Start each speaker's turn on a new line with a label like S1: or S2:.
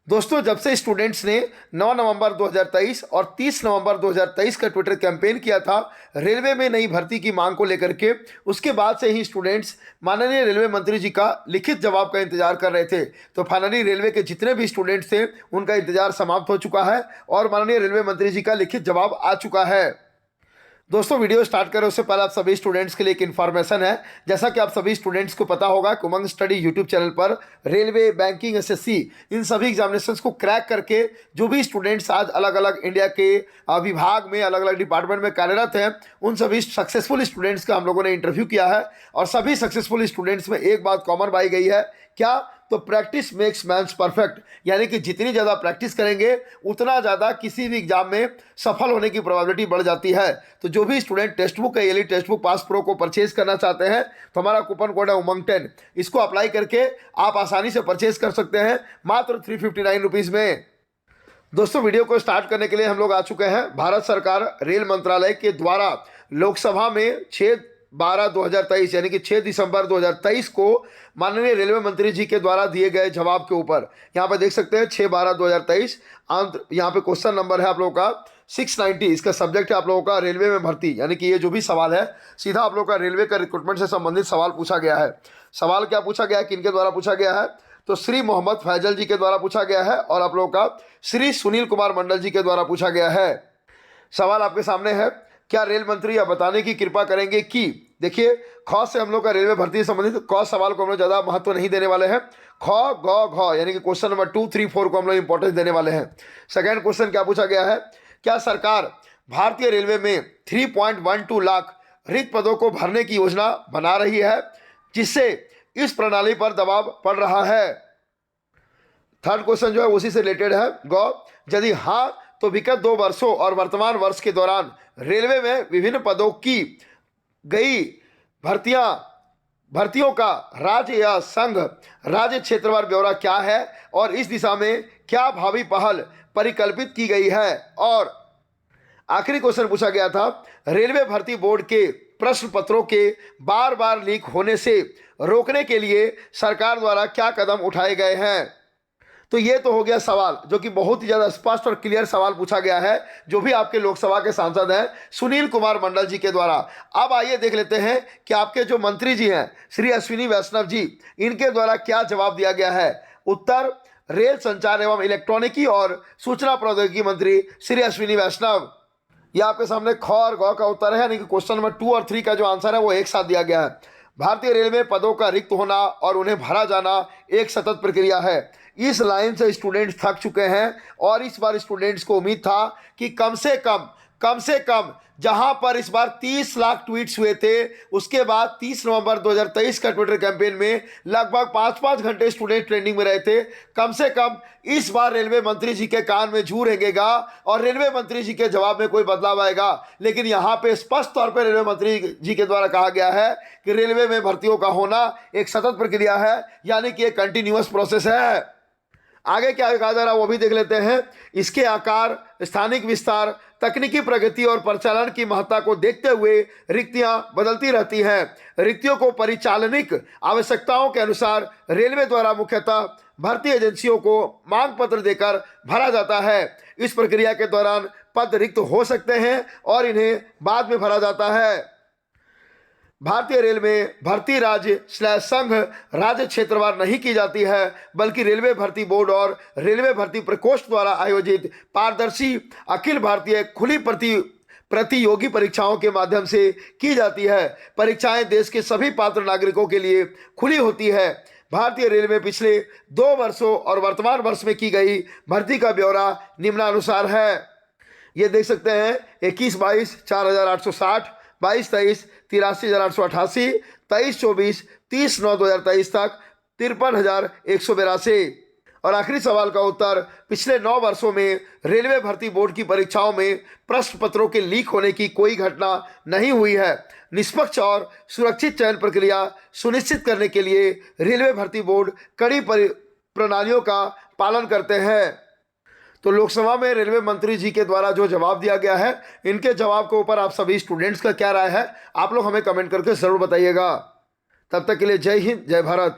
S1: दोस्तों, जब से स्टूडेंट्स ने 9 नवंबर 2023 और 30 नवंबर 2023 का ट्विटर कैंपेन किया था रेलवे में नई भर्ती की मांग को लेकर के, उसके बाद से ही स्टूडेंट्स माननीय रेलवे मंत्री जी का लिखित जवाब का इंतजार कर रहे थे। तो फाइनली रेलवे के जितने भी स्टूडेंट्स थे उनका इंतजार समाप्त हो चुका है और माननीय रेलवे मंत्री जी का लिखित जवाब आ चुका है। दोस्तों, वीडियो स्टार्ट करें उससे पहले आप सभी स्टूडेंट्स के लिए एक इन्फॉर्मेशन है। जैसा कि आप सभी स्टूडेंट्स को पता होगा कि उमंग स्टडी यूट्यूब चैनल पर रेलवे, बैंकिंग, एसएससी इन सभी एग्जामिनेशंस को क्रैक करके जो भी स्टूडेंट्स आज अलग अलग इंडिया के विभाग में, अलग अलग डिपार्टमेंट में कार्यरत हैं, उन सभी सक्सेसफुल स्टूडेंट्स का हम लोगों ने इंटरव्यू किया है। और सभी सक्सेसफुल स्टूडेंट्स में एक बात कॉमन पाई गई है, क्या? तो प्रैक्टिस मेक्स मैन्स परफेक्ट, यानी कि जितनी ज़्यादा प्रैक्टिस करेंगे उतना ज़्यादा किसी भी एग्जाम में सफल होने की प्रोबेबिलिटी बढ़ जाती है। तो जो भी स्टूडेंट टेक्स्ट बुक या टेक्स्ट बुक पास प्रो को परचेज करना चाहते हैं तो हमारा कूपन कोड है उमंग 10, इसको अप्लाई करके आप आसानी से परचेज कर सकते हैं मात्र 359 रुपीज़ में। दोस्तों, वीडियो को स्टार्ट करने के लिए हम लोग आ चुके हैं भारत सरकार रेल मंत्रालय के द्वारा लोकसभा में 6/12/2023 यानी कि 6 दिसंबर 2023 को माननीय रेलवे मंत्री जी के द्वारा दिए गए जवाब के ऊपर यहाँ पर देख सकते हैं 6/12/2023 अंत। यहाँ पे क्वेश्चन नंबर है आप लोगों का 690। इसका सब्जेक्ट है आप लोगों का रेलवे में भर्ती, यानी कि ये जो भी सवाल है सीधा आप लोगों का रेलवे का रिक्रूटमेंट से संबंधित सवाल पूछा गया है। सवाल क्या पूछा गया है, किनके द्वारा पूछा गया है? तो श्री मोहम्मद फैजल जी के द्वारा पूछा गया है और आप लोगों का श्री सुनील कुमार मंडल जी के द्वारा पूछा गया है। सवाल आपके सामने है, क्या रेल मंत्री यह बताने की कृपा करेंगे कि, देखिए ख से हम लोग का रेलवे भर्ती से संबंधित क सवाल को हम लोग ज़्यादा महत्व नहीं देने वाले हैं। ख ग घ यानी कि क्वेश्चन नंबर 2, 3, 4 को हम लोग इंपॉर्टेंस देने वाले हैं। सेकंड क्वेश्चन क्या पूछा गया है, क्या सरकार भारतीय रेलवे में 3.12 लाख रिक्त पदों को भरने की योजना बना रही है जिससे इस प्रणाली पर दबाव पड़ रहा है? थर्ड क्वेश्चन जो है उसी से रिलेटेड है। ग, यदि हाँ तो विगत 2 वर्षों और वर्तमान वर्ष के दौरान रेलवे में विभिन्न पदों की गई भर्तियों का राज्य या संघ राज्य क्षेत्रवार ब्यौरा क्या है और इस दिशा में क्या भावी पहल परिकल्पित की गई है? और आखिरी क्वेश्चन पूछा गया था, रेलवे भर्ती बोर्ड के प्रश्न पत्रों के बार बार लीक होने से रोकने के लिए सरकार द्वारा क्या कदम उठाए गए हैं? तो ये तो हो गया सवाल जो कि बहुत ही ज़्यादा स्पष्ट और क्लियर सवाल पूछा गया है जो भी आपके लोकसभा के सांसद हैं सुनील कुमार मंडल जी के द्वारा। अब आइए देख लेते हैं कि आपके जो मंत्री जी हैं श्री अश्विनी वैष्णव जी, इनके द्वारा क्या जवाब दिया गया है। उत्तर, रेल संचार एवं इलेक्ट्रॉनिकी और सूचना प्रौद्योगिकी मंत्री श्री अश्विनी वैष्णव। यह आपके सामने ख और ग का उत्तर है, यानी कि क्वेश्चन नंबर 2 और 3 का जो आंसर है वो एक साथ दिया गया है। भारतीय रेलवे में पदों का रिक्त होना और उन्हें भरा जाना एक सतत प्रक्रिया है। इस लाइन से स्टूडेंट्स थक चुके हैं और इस बार स्टूडेंट्स को उम्मीद था कि कम से कम जहां पर इस बार 30 लाख ट्वीट्स हुए थे, उसके बाद 30 नवंबर 2023 का ट्विटर कैंपेन में लगभग 5-5 घंटे स्टूडेंट ट्रेंडिंग में रहे थे। कम से कम इस बार रेलवे मंत्री जी के कान में जू रेंगेगा और रेलवे मंत्री जी के जवाब में कोई बदलाव आएगा। लेकिन यहाँ पे स्पष्ट तौर पर रेलवे मंत्री जी के द्वारा कहा गया है कि रेलवे में भर्तियों का होना एक सतत प्रक्रिया है, यानी कि एक कंटिन्यूअस प्रोसेस है। आगे क्या कहा जा रहा है वो भी देख लेते हैं। इसके आकार, स्थानिक विस्तार, तकनीकी प्रगति और परिचालन की महत्ता को देखते हुए रिक्तियां बदलती रहती हैं। रिक्तियों को परिचालनिक आवश्यकताओं के अनुसार रेलवे द्वारा मुख्यतः भर्ती एजेंसियों को मांग पत्र देकर भरा जाता है। इस प्रक्रिया के दौरान पद रिक्त हो सकते हैं और इन्हें बाद में भरा जाता है। भारतीय रेल में भर्ती राज्य/संघ राज्य क्षेत्रवार नहीं की जाती है, बल्कि रेलवे भर्ती बोर्ड और रेलवे भर्ती प्रकोष्ठ द्वारा आयोजित पारदर्शी अखिल भारतीय खुली प्रतियोगी परीक्षाओं के माध्यम से की जाती है। परीक्षाएं देश के सभी पात्र नागरिकों के लिए खुली होती है। भारतीय रेल में पिछले 2 वर्षों और वर्तमान वर्ष में की गई भर्ती का ब्यौरा निम्नानुसार है। ये देख सकते हैं 21-22 4,860, 22-23 83,888, 23-24 30/9/2023 तक 53,182। और आखिरी सवाल का उत्तर, पिछले 9 वर्षों में रेलवे भर्ती बोर्ड की परीक्षाओं में प्रश्न पत्रों के लीक होने की कोई घटना नहीं हुई है। निष्पक्ष और सुरक्षित चयन प्रक्रिया सुनिश्चित करने के लिए रेलवे भर्ती बोर्ड कड़ी प्रणालियों का पालन करते हैं। तो लोकसभा में रेलवे मंत्री जी के द्वारा जो जवाब दिया गया है, इनके जवाब के ऊपर आप सभी स्टूडेंट्स का क्या राय है, आप लोग हमें कमेंट करके ज़रूर बताइएगा। तब तक के लिए जय हिंद, जय भारत।